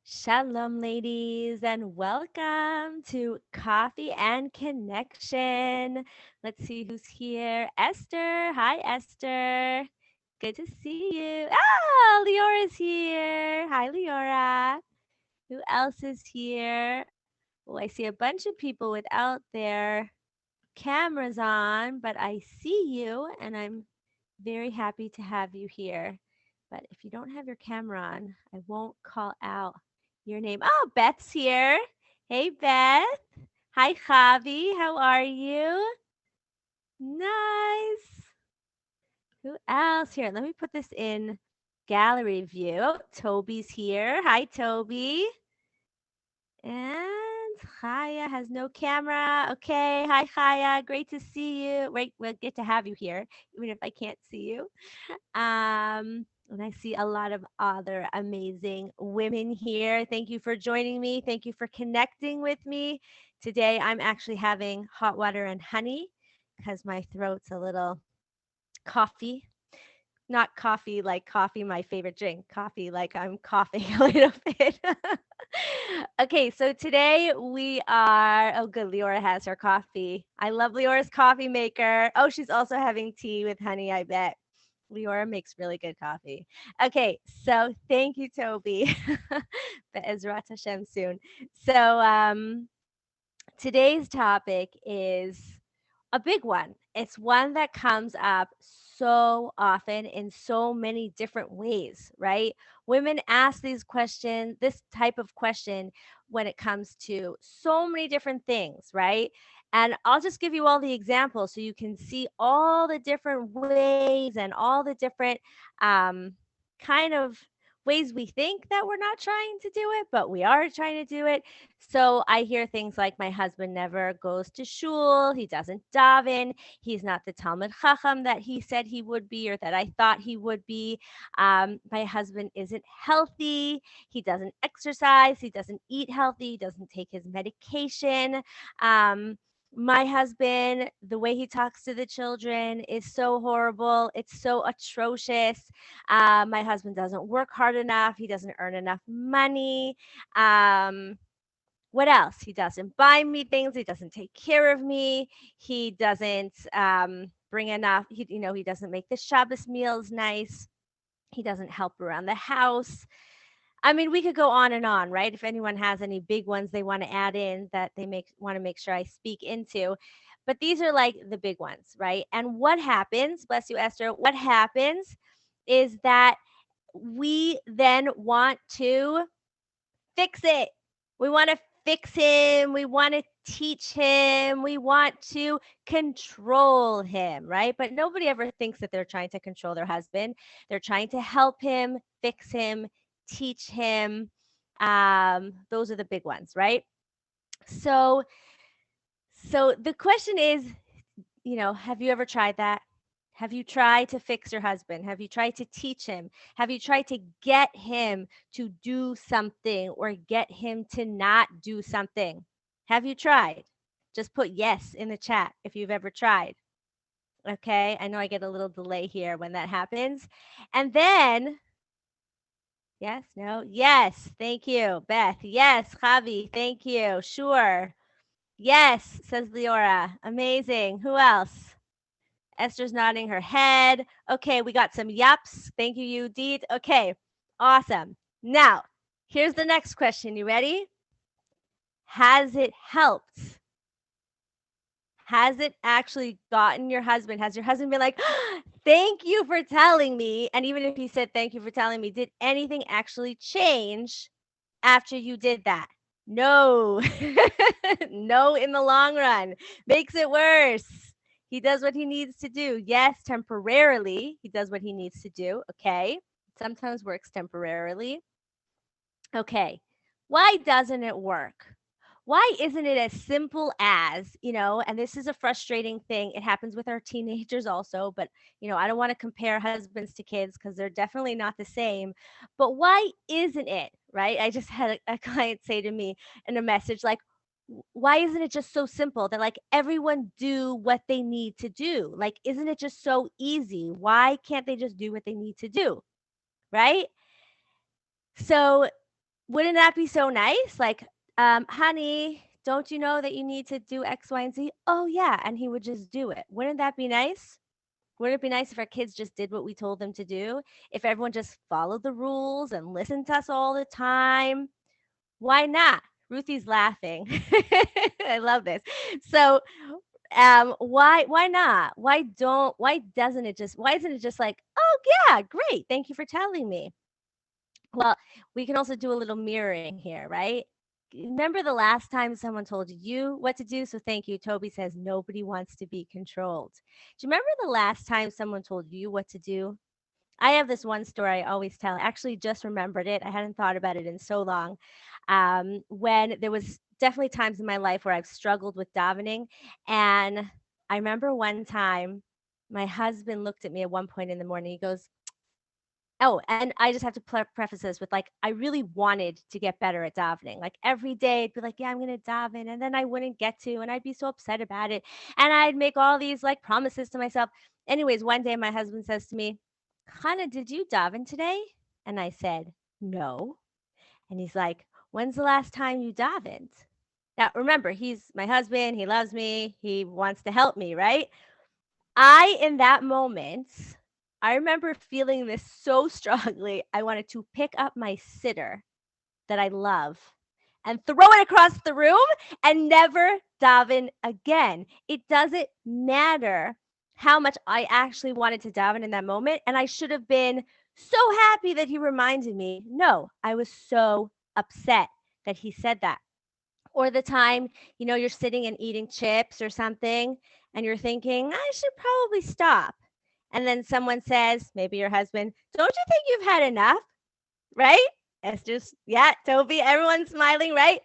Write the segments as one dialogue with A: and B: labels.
A: Shalom, ladies, and welcome to Coffee and Connection. Let's see who's here. Esther. Hi, Esther. Good to see you. Ah, Leora's here. Hi, Leora. Who else is here? Oh, I see a bunch of people without their cameras on, but I see you, and I'm very happy to have you here. But if you don't have your camera on, I won't call out your name. Oh, Beth's here. Hey, Beth. Hi, Javi. How are you? Nice. Who else here? Let me put this in gallery view. Oh, Toby's here. Hi, Toby. And Chaya has no camera. Okay. Hi, Chaya. Great to see you. Wait, we'll get to have you here, even if I can't see you. And I see a lot of other amazing women here. Thank you for joining me. Thank you for connecting with me. Today, I'm actually having hot water and honey because my throat's a little coffee. Not coffee like coffee, my favorite drink. Coffee like I'm coughing a little bit. Okay, so today we are. Oh, good. Leora has her coffee. I love Leora's coffee maker. Oh, she's also having tea with honey, I bet. Leora makes really good coffee. Okay, so thank you, Toby. Be'ezrat Hashem soon. So today's topic is a big one. It's one that comes up so often in so many different ways, right? Women ask this type of question when it comes to so many different things, right? And I'll just give you all the examples so you can see all the different ways and all the different kind of ways we think that we're not trying to do it, but we are trying to do it. So I hear things like my husband never goes to shul, he doesn't daven, he's not the Talmud Chacham that he said he would be or that I thought he would be. My husband isn't healthy, he doesn't exercise, he doesn't eat healthy, he doesn't take his medication. My husband, the way he talks to the children is so horrible. It's so atrocious. My husband doesn't work hard enough. He doesn't earn enough money. What else? He doesn't buy me things. He doesn't take care of me. He doesn't bring enough. He doesn't make the Shabbos meals nice. He doesn't help around the house. I mean, we could go on and on, right? If anyone has any big ones they want to add in that they want to make sure I speak into. But these are like the big ones, right? And what happens, bless you, Esther, what happens is that we then want to fix it. We want to fix him. We want to teach him. We want to control him, right? But nobody ever thinks that they're trying to control their husband. They're trying to help him, fix him, teach him. Those are the big ones, right? So, so the question is, have you ever tried that? Have you tried to fix your husband? Have you tried to teach him? Have you tried to get him to do something or get him to not do something? Have you tried? Just put yes in the chat if you've ever tried. Okay. I know I get a little delay here when that happens. And then, yes, no, yes. Thank you, Beth. Yes, Javi. Thank you. Sure. Yes, says Leora. Amazing. Who else? Esther's nodding her head. Okay, we got some yups. Thank you, Yudit. Okay, awesome. Now, here's the next question. You ready? Has it helped? Has it actually gotten your husband? Has your husband been like, thank you for telling me? And even if he said, thank you for telling me, did anything actually change after you did that? No. No, in the long run. Makes it worse. He does what he needs to do. Yes, temporarily, he does what he needs to do. Okay. Sometimes works temporarily. Okay. Why doesn't it work? Why isn't it as simple as, and this is a frustrating thing. It happens with our teenagers also, but, I don't want to compare husbands to kids because they're definitely not the same. But why isn't it, right? I just had a client say to me in a message, like, why isn't it just so simple that like everyone do what they need to do? Like, isn't it just so easy? Why can't they just do what they need to do? Right? So Wouldn't that be so nice? Like, honey, don't you know that you need to do X, Y, and Z? Oh, yeah. And he would just do it. Wouldn't that be nice? Wouldn't it be nice if our kids just did what we told them to do? If everyone just followed the rules and listened to us all the time? Why not? Ruthie's laughing. I love this. So, why not? Why isn't it just like, oh yeah, great, thank you for telling me. Well, we can also do a little mirroring here, right? Remember the last time someone told you what to do? So thank you. Toby says nobody wants to be controlled. Do you remember the last time someone told you what to do? I have this one story I always tell. I actually just remembered it. I hadn't thought about it in so long. When there was definitely times in my life where I've struggled with davening, and I remember one time my husband looked at me at one point in the morning. He goes, "Oh, and I just have to preface this with like, I really wanted to get better at davening. Like every day, I'd be like, yeah, I'm gonna daven, and then I wouldn't get to, and I'd be so upset about it, and I'd make all these like promises to myself. Anyways, one day my husband says to me, Chana, did you daven today? And I said, no. And he's like, when's the last time you davened? Now, remember, he's my husband. He loves me. He wants to help me, right? In that moment, I remember feeling this so strongly. I wanted to pick up my sitter that I love and throw it across the room and never daven again. It doesn't matter how much I actually wanted to daven in that moment. And I should have been so happy that he reminded me. No, I was so upset that he said that. Or the time, you're sitting and eating chips or something and you're thinking, I should probably stop. And then someone says, maybe your husband, don't you think you've had enough? Right? It's just, yeah, Toby, everyone's smiling, right?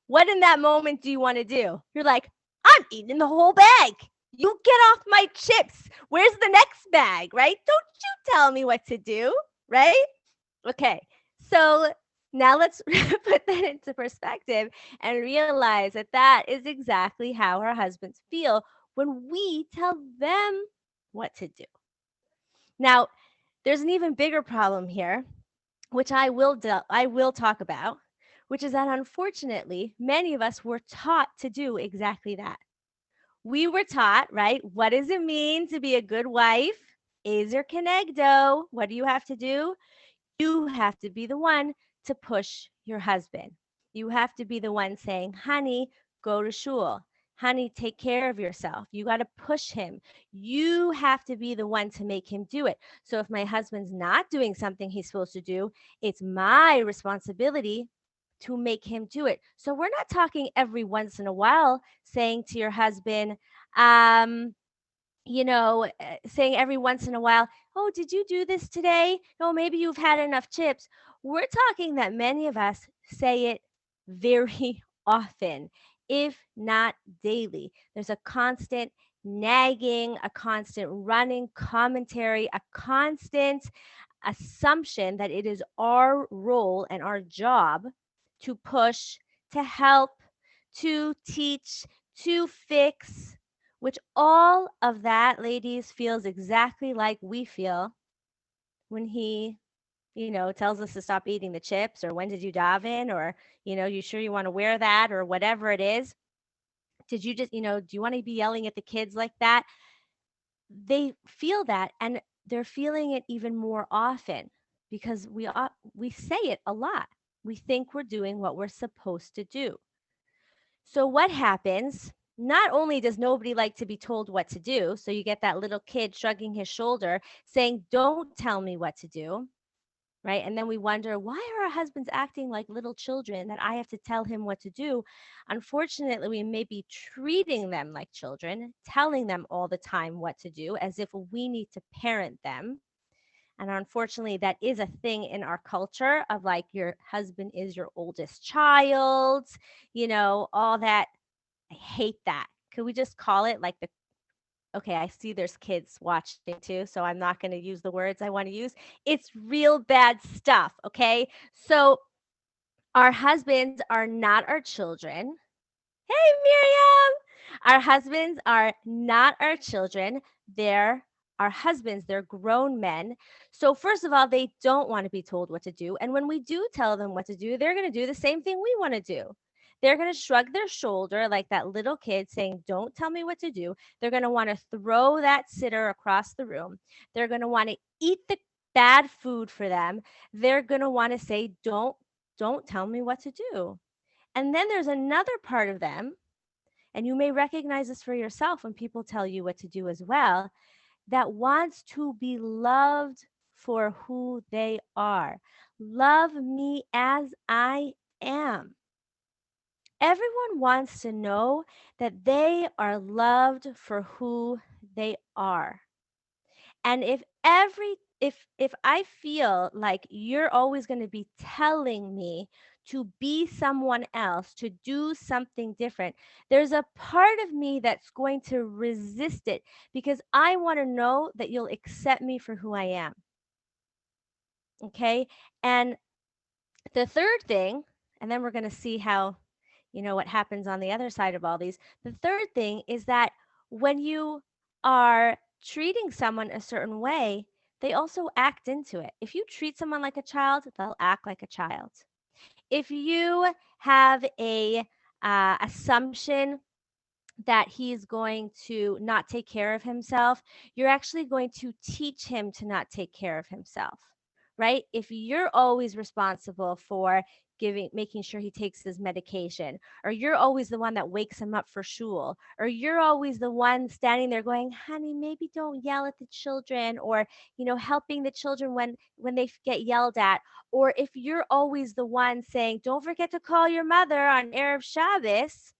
A: What in that moment do you want to do? You're like, I'm eating the whole bag. You get off my chips. Where's the next bag, right? Don't you tell me what to do, right? Okay, so now let's put that into perspective and realize that that is exactly how our husbands feel when we tell them what to do. Now, there's an even bigger problem here, which I will talk about, which is that unfortunately, many of us were taught to do exactly that. We were taught, right? What does it mean to be a good wife? Ezer kenegdo. What do you have to do? You have to be the one to push your husband. You have to be the one saying, honey, go to shul. Honey, take care of yourself. You got to push him. You have to be the one to make him do it. So if my husband's not doing something he's supposed to do, it's my responsibility to make him do it. So we're not talking every once in a while saying to your husband, saying every once in a while, oh, did you do this today? No, maybe you've had enough chips. We're talking that many of us say it very often, if not daily. There's a constant nagging, a constant running commentary, a constant assumption that it is our role and our job to push, to help, to teach, to fix, which all of that, ladies, feels exactly like we feel when he, tells us to stop eating the chips, or when did you daven, or, you sure you want to wear that, or whatever it is. Did you just, do you want to be yelling at the kids like that? They feel that, and they're feeling it even more often because we say it a lot. We think we're doing what we're supposed to do. So what happens? Not only does nobody like to be told what to do, so you get that little kid shrugging his shoulder saying, "Don't tell me what to do." Right? And then we wonder, why are our husbands acting like little children that I have to tell him what to do? Unfortunately, we may be treating them like children, telling them all the time what to do as if we need to parent them. And unfortunately, that is a thing in our culture of like, your husband is your oldest child, all that. I hate that. Could we just call it like okay, I see there's kids watching too, so I'm not going to use the words I want to use. It's real bad stuff, okay? So our husbands are not our children. Hey, Miriam! Our husbands are not our children. They're our husbands, they're grown men. So, first of all, they don't want to be told what to do. And when we do tell them what to do, they're going to do the same thing we want to do. They're going to shrug their shoulder like that little kid saying, "Don't tell me what to do." They're going to want to throw that sitter across the room. They're going to want to eat the bad food for them. They're going to want to say, don't tell me what to do." And then there's another part of them, and you may recognize this for yourself when people tell you what to do as well, that wants to be loved for who they are. Love me as I am. Everyone wants to know that they are loved for who they are. And if I feel like you're always going to be telling me to be someone else, to do something different, there's a part of me that's going to resist it because I want to know that you'll accept me for who I am. Okay? And the third thing, and then we're going to see how, what happens on the other side of all these. The third thing is that when you are treating someone a certain way, they also act into it. If you treat someone like a child, they'll act like a child. If you have a assumption that he's going to not take care of himself, you're actually going to teach him to not take care of himself, right? If you're always responsible for making sure he takes his medication, or you're always the one that wakes him up for shul, or you're always the one standing there going, "Honey, maybe don't yell at the children," or helping the children when they get yelled at, or if you're always the one saying, "Don't forget to call your mother on Erev Shabbos,"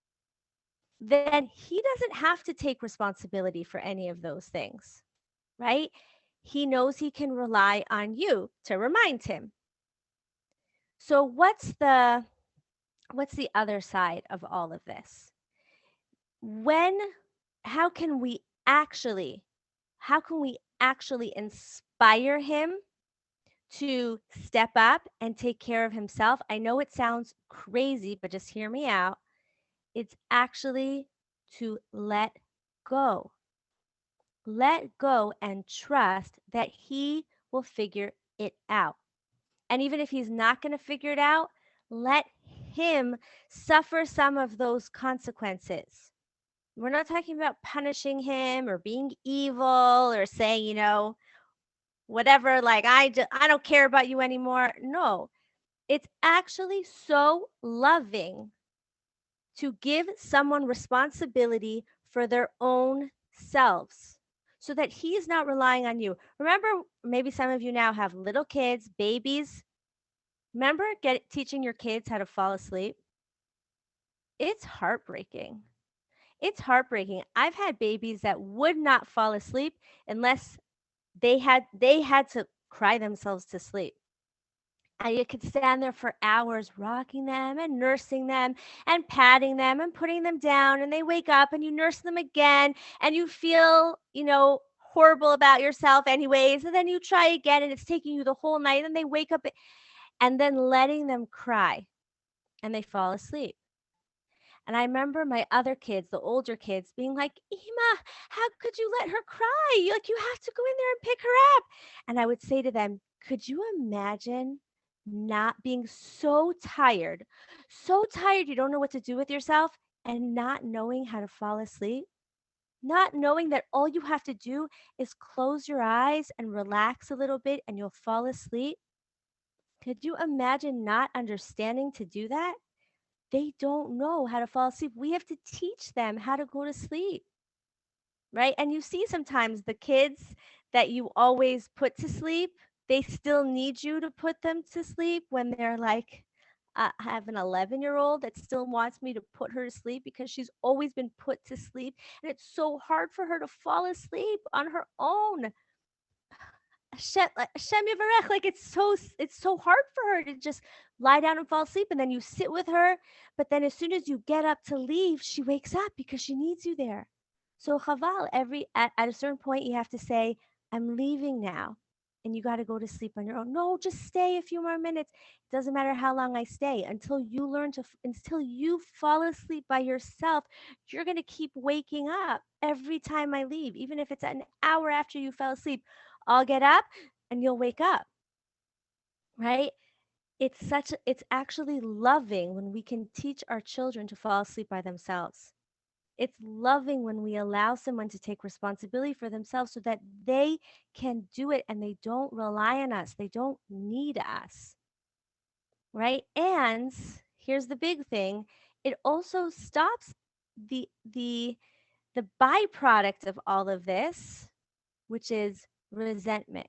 A: then he doesn't have to take responsibility for any of those things, right? He knows he can rely on you to remind him. So what's the other side of all of this? When how can we actually how can we actually inspire him to step up and take care of himself? I know it sounds crazy, but just hear me out. It's actually to let go. Let go and trust that he will figure it out. And even if he's not going to figure it out, let him suffer some of those consequences. We're not talking about punishing him or being evil or saying, whatever, like, I don't care about you anymore. No, it's actually so loving to give someone responsibility for their own selves so that he's not relying on you. Remember, maybe some of you now have little kids, babies. Remember teaching your kids how to fall asleep? It's heartbreaking. It's heartbreaking. I've had babies that would not fall asleep unless they had to cry themselves to sleep. And you could stand there for hours rocking them and nursing them and patting them and putting them down, and they wake up and you nurse them again and you feel, horrible about yourself anyways, and then you try again and it's taking you the whole night and they wake up and then letting them cry and they fall asleep. And I remember my other kids, the older kids, being like, "Ima, how could you let her cry? Like, you have to go in there and pick her up." And I would say to them, "Could you imagine not being so tired you don't know what to do with yourself, and not knowing how to fall asleep? Not knowing that all you have to do is close your eyes and relax a little bit and you'll fall asleep? Could you imagine not understanding to do that?" They don't know how to fall asleep. We have to teach them how to go to sleep, right? And you see sometimes the kids that you always put to sleep, they still need you to put them to sleep when they're like, I have an 11-year-old that still wants me to put her to sleep because she's always been put to sleep. And it's so hard for her to fall asleep on her own. Hashem Yivarech, like it's so hard for her to just lie down and fall asleep, and then you sit with her, but then as soon as you get up to leave, she wakes up because she needs you there. So chaval, at a certain point you have to say, "I'm leaving now. and you got to go to sleep on your own. No, just stay a few more minutes. It doesn't matter how long I stay until you learn to, until you fall asleep by yourself. You're going to keep waking up every time I leave, even if it's an hour after you fell asleep. I'll get up and you'll wake up, right? It's actually loving when we can teach our children to fall asleep by themselves. It's loving when we allow someone to take responsibility for themselves so that they can do it and they don't rely on us. They don't need us, right? And here's the big thing, it also stops the the byproduct of all of this, which is resentment.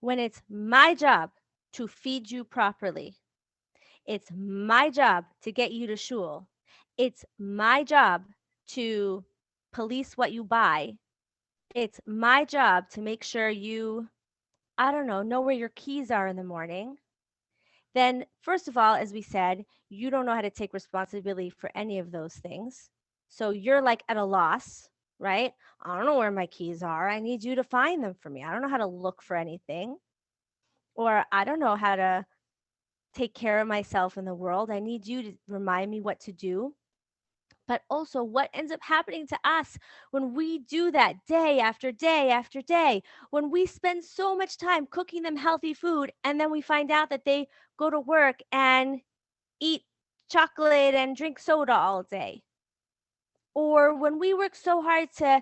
A: When it's my job to feed you properly, it's my job to get you to shul. It's my job to police what you buy. It's my job to make sure you, I don't know where your keys are in the morning. Then, first of all, as we said, you don't know how to take responsibility for any of those things. So you're like at a loss, right? I don't know where my keys are. I need you to find them for me. I don't know how to look for anything. Or I don't know how to take care of myself in the world. I need you to remind me what to do. But also, what ends up happening to us when we do that day after day after day, when we spend so much time cooking them healthy food and then we find out that they go to work and eat chocolate and drink soda all day. Or when we work so hard to,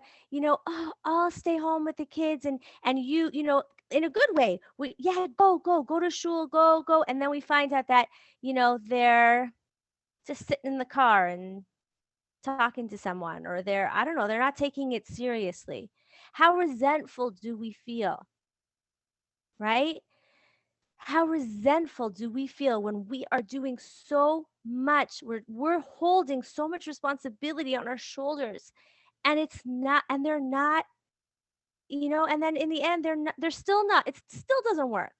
A: oh, I'll stay home with the kids and in a good way. We yeah, go to shul, go. And then we find out that, they're just sitting in the car and talking to someone, or they're, I don't know, they're not taking it seriously. How resentful do we feel, right? How resentful do we feel when we are doing so much? We're holding so much responsibility on our shoulders, and it's not, and they're not, and then in the end they're still not, it still doesn't work.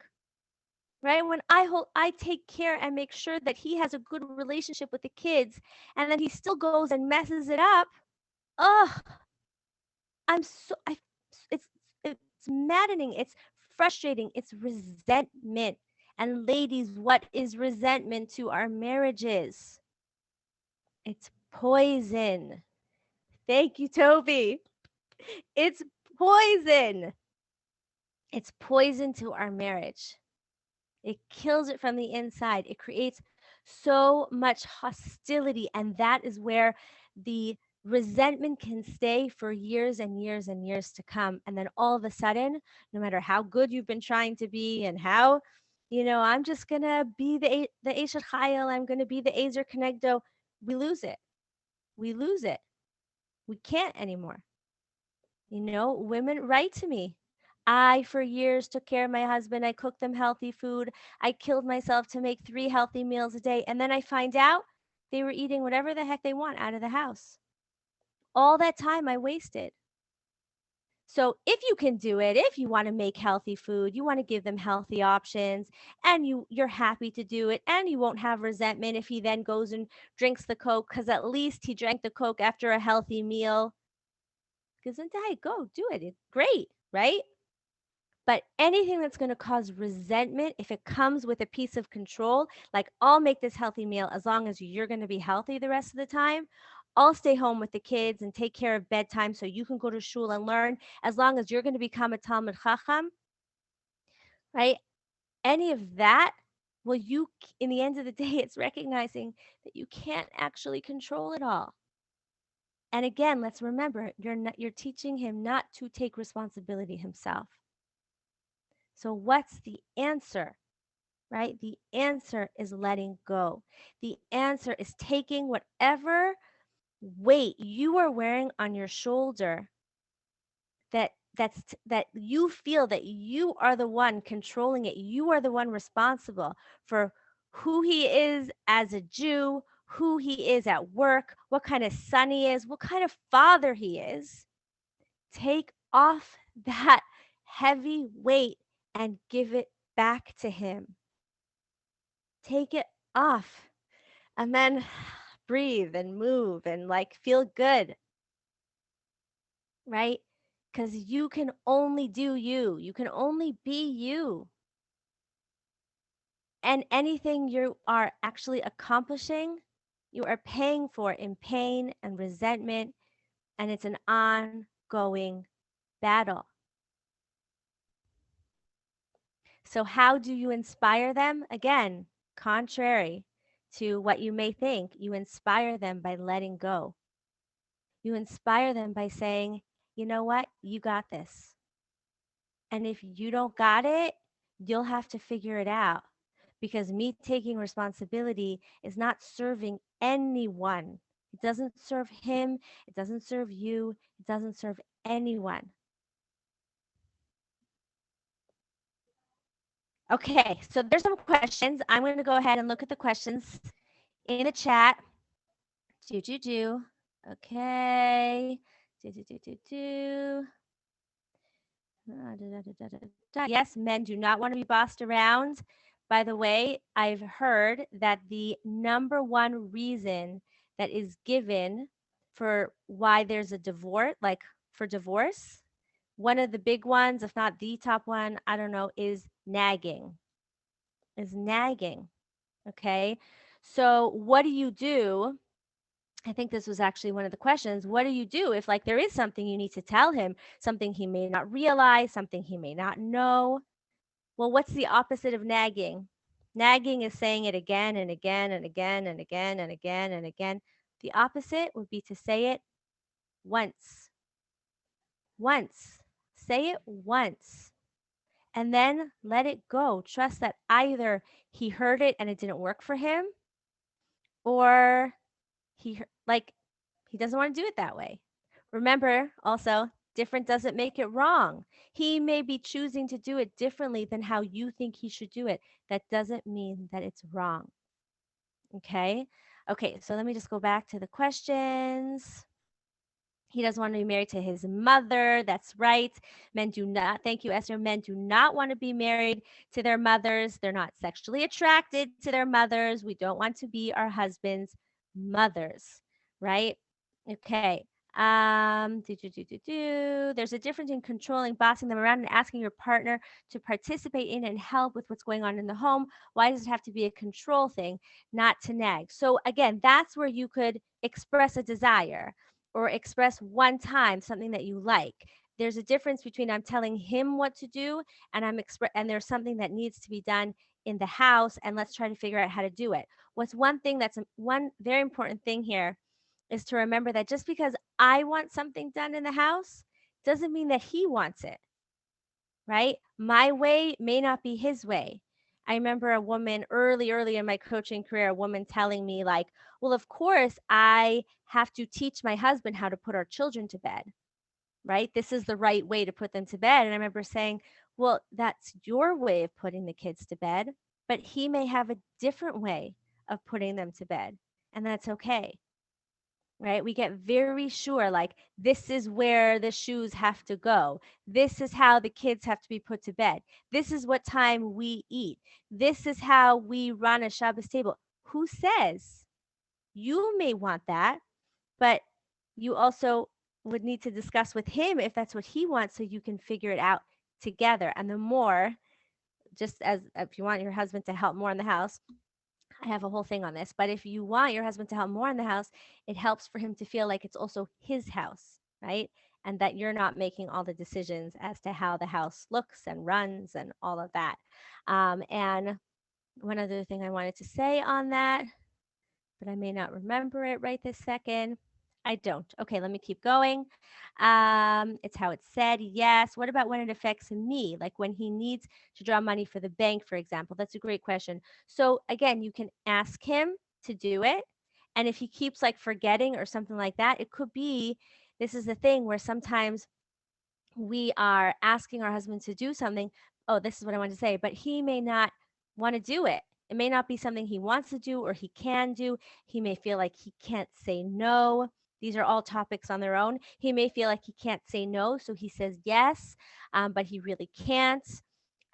A: Right? When I take care and make sure that he has a good relationship with the kids, and then he still goes and messes it up. Oh, I'm so I it's maddening, it's frustrating, it's resentment. And ladies, what is resentment to our marriages? It's poison. Thank you, Toby. It's poison. It's poison to our marriage. It kills it from the inside. It creates so much hostility, and that is where the resentment can stay for years and years and years to come. And then all of a sudden, no matter how good you've been trying to be and how, I'm just gonna be the Eshet Chayil, I'm gonna be the Ezer Kenegdo, we lose it. We lose it. We can't anymore. Women write to me. I, for years, took care of my husband. I cooked them healthy food. I killed myself to make 3 healthy meals a day. And then I find out they were eating whatever the heck they want out of the house. All that time I wasted. So if you can do it, if you want to make healthy food, you want to give them healthy options, and you're happy to do it, and you won't have resentment if he then goes and drinks the Coke, because at least he drank the Coke after a healthy meal. Gesundheit, go do it. It's great, right? But anything that's going to cause resentment, if it comes with a piece of control, like I'll make this healthy meal as long as you're going to be healthy the rest of the time. I'll stay home with the kids and take care of bedtime so you can go to shul and learn as long as you're going to become a Talmud Chacham, right? Any of that, well, in the end of the day, it's recognizing that you can't actually control it all. And again, let's remember, you're teaching him not to take responsibility himself. So what's the answer? Right? The answer is letting go. The answer is taking whatever weight you are wearing on your shoulder that you feel that you are the one controlling it. You are the one responsible for who he is as a Jew, who he is at work, what kind of son he is, what kind of father he is. Take off that heavy weight and give it back to him. Take it off, and then breathe and move and like feel good, right? because you can only do you. You can only be you. And anything you are actually accomplishing, you are paying for in pain and resentment, and it's an ongoing battle. So, how do you inspire them? Again, contrary to what you may think, you inspire them by letting go. You inspire them by saying, you know what? You got this. And if you don't got it, you'll have to figure it out because me taking responsibility is not serving anyone. It doesn't serve him, it doesn't serve you, it doesn't serve anyone. Okay, so there's some questions. I'm going to go ahead and look at the questions in the chat. Do. Okay. Do. Yes, men do not want to be bossed around. By the way, I've heard that the number one reason that is given for why there's a divorce, like for divorce, one of the big ones, if not the top one, I don't know, is nagging. Is nagging. Okay. So, what do you do? I think this was actually one of the questions. What do you do if, like, there is something you need to tell him, something he may not realize, something he may not know? Well, what's the opposite of nagging? Nagging is saying it again and again and again and again and again and again. The opposite would be to say it once. Once. Say it once. And then let it go. Trust that either he heard it and it didn't work for him, or like he doesn't want to do it that way. Remember also, different doesn't make it wrong. He may be choosing to do it differently than how you think he should do it. That doesn't mean that it's wrong. Okay? Okay, so let me just go back to the questions. He doesn't want to be married to his mother. That's right. Men do not, thank you, Esther. Men do not want to be married to their mothers. They're not sexually attracted to their mothers. We don't want to be our husband's mothers, right? Okay. There's a difference in controlling, bossing them around, and asking your partner to participate in and help with what's going on in the home. Why does it have to be a control thing, not to nag? So again, that's where you could express a desire or express one time something that you like. There's a difference between I'm telling him what to do and and there's something that needs to be done in the house and let's try to figure out how to do it. What's one thing that's one very important thing here is to remember that just because I want something done in the house doesn't mean that he wants it, right? My way may not be his way. I remember a woman early in my coaching career, a woman telling me, like, well, of course, I have to teach my husband how to put our children to bed, right? This is the right way to put them to bed. And I remember saying, well, that's your way of putting the kids to bed, but he may have a different way of putting them to bed. And that's okay, right? We get very sure, like, this is where the shoes have to go. This is how the kids have to be put to bed. This is what time we eat. This is how we run a Shabbos table. Who says? You may want that, but you also would need to discuss with him if that's what he wants so you can figure it out together. And the more, just as if you want your husband to help more in the house, I have a whole thing on this, but if you want your husband to help more in the house, it helps for him to feel like it's also his house, right? And that you're not making all the decisions as to how the house looks and runs and all of that. And one other thing I wanted to say on that, but I may not remember it right this second. I don't. Okay, let me keep going. It's how it's said. Yes. What about when it affects me? Like when he needs to draw money for the bank, for example? That's a great question. So again, you can ask him to do it. And if he keeps like forgetting or something like that, it could be this is the thing where sometimes we are asking our husband to do something. Oh, this is what I want to say, but he may not want to do it. It may not be something he wants to do or he can do. He may feel like he can't say no. These are all topics on their own. He may feel like he can't say no, so he says yes, but he really can't.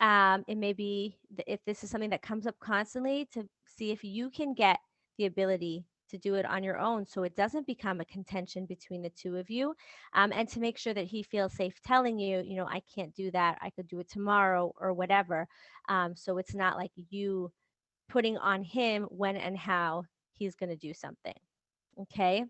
A: It may be if this is something that comes up constantly to see if you can get the ability to do it on your own so it doesn't become a contention between the two of you. And to make sure that he feels safe telling you, I can't do that. I could do it tomorrow or whatever. So it's not like you putting on him when and how he's going to do something. Okay.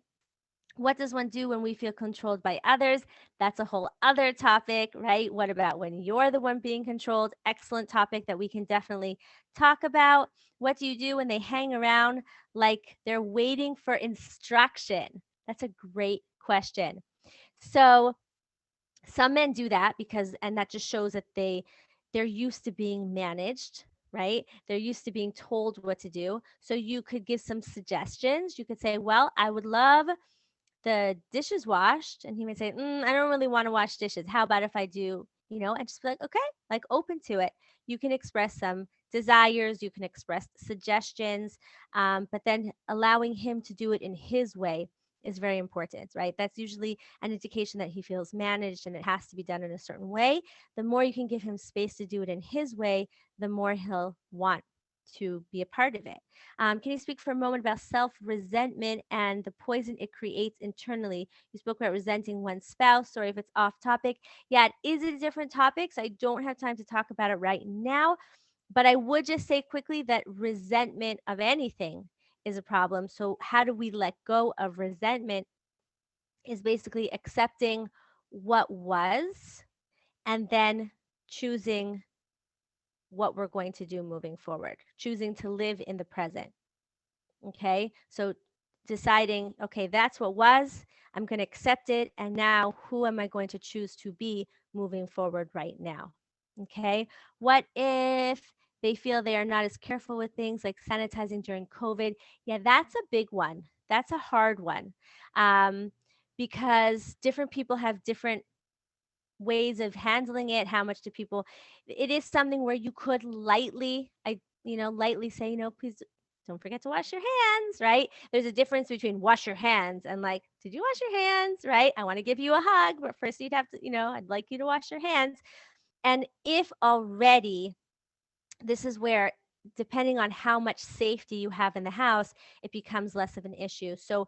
A: What does one do when we feel controlled by others? That's a whole other topic, right? What about when you're the one being controlled? Excellent topic that we can definitely talk about. What do you do when they hang around like they're waiting for instruction? That's a great question. So, some men do that because and that just shows that they're used to being managed, right? They're used to being told what to do. So you could give some suggestions. You could say, well, I would love the dishes washed, and he may say, I don't really want to wash dishes. How about if I do, and just be like, okay, like open to it. You can express some desires, you can express suggestions, but then allowing him to do it in his way is very important, right? That's usually an indication that he feels managed and it has to be done in a certain way. The more you can give him space to do it in his way, the more he'll want to be a part of it. Can you speak for a moment about self resentment and the poison it creates internally? You spoke about resenting one's spouse. Sorry if it's off topic. Yeah, it is a different topic, so I don't have time to talk about it right now. But I would just say quickly that resentment of anything is a problem. So, how do we let go of resentment? Is basically accepting what was and then choosing what we're going to do moving forward, choosing to live in the present. Okay. So deciding, okay, that's what was, I'm going to accept it. And now who am I going to choose to be moving forward right now? Okay. What if they feel they are not as careful with things like sanitizing during COVID? Yeah, that's a big one. That's a hard one. Um, because different people have different ways of handling it. How much do people, it is something where you could lightly, lightly say, please don't forget to wash your hands, right? There's a difference between wash your hands and like, did you wash your hands, right? I want to give you a hug, but first you'd have to, I'd like you to wash your hands. And if already, this is where, depending on how much safety you have in the house, it becomes less of an issue. So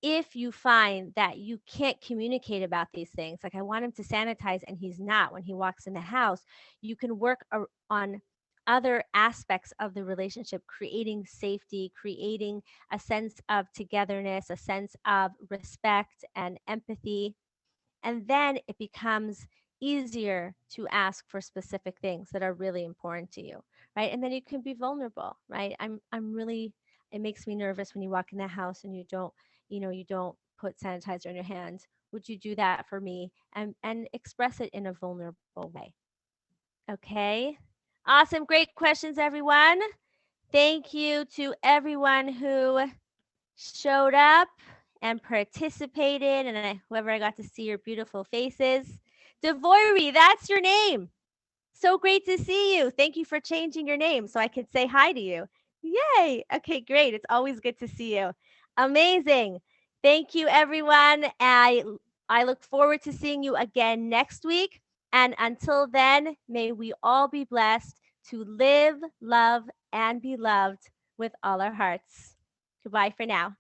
A: if you find that you can't communicate about these things, like I want him to sanitize and he's not when he walks in the house, you can work on other aspects of the relationship, creating safety, creating a sense of togetherness, a sense of respect and empathy. And then it becomes easier to ask for specific things that are really important to you, right? And then you can be vulnerable, right? I'm really, it makes me nervous when you walk in the house and you don't put sanitizer in your hand. Would you do that for me? And express it in a vulnerable way. Okay. Awesome. Great questions, everyone. Thank you to everyone who showed up and participated, and whoever I got to see your beautiful faces. Devoiri, that's your name. So great to see you. Thank you for changing your name so I could say hi to you. Yay. Okay, great. It's always good to see you. Amazing. Thank you, everyone. I look forward to seeing you again next week. And until then, may we all be blessed to live, love, and be loved with all our hearts. Goodbye for now.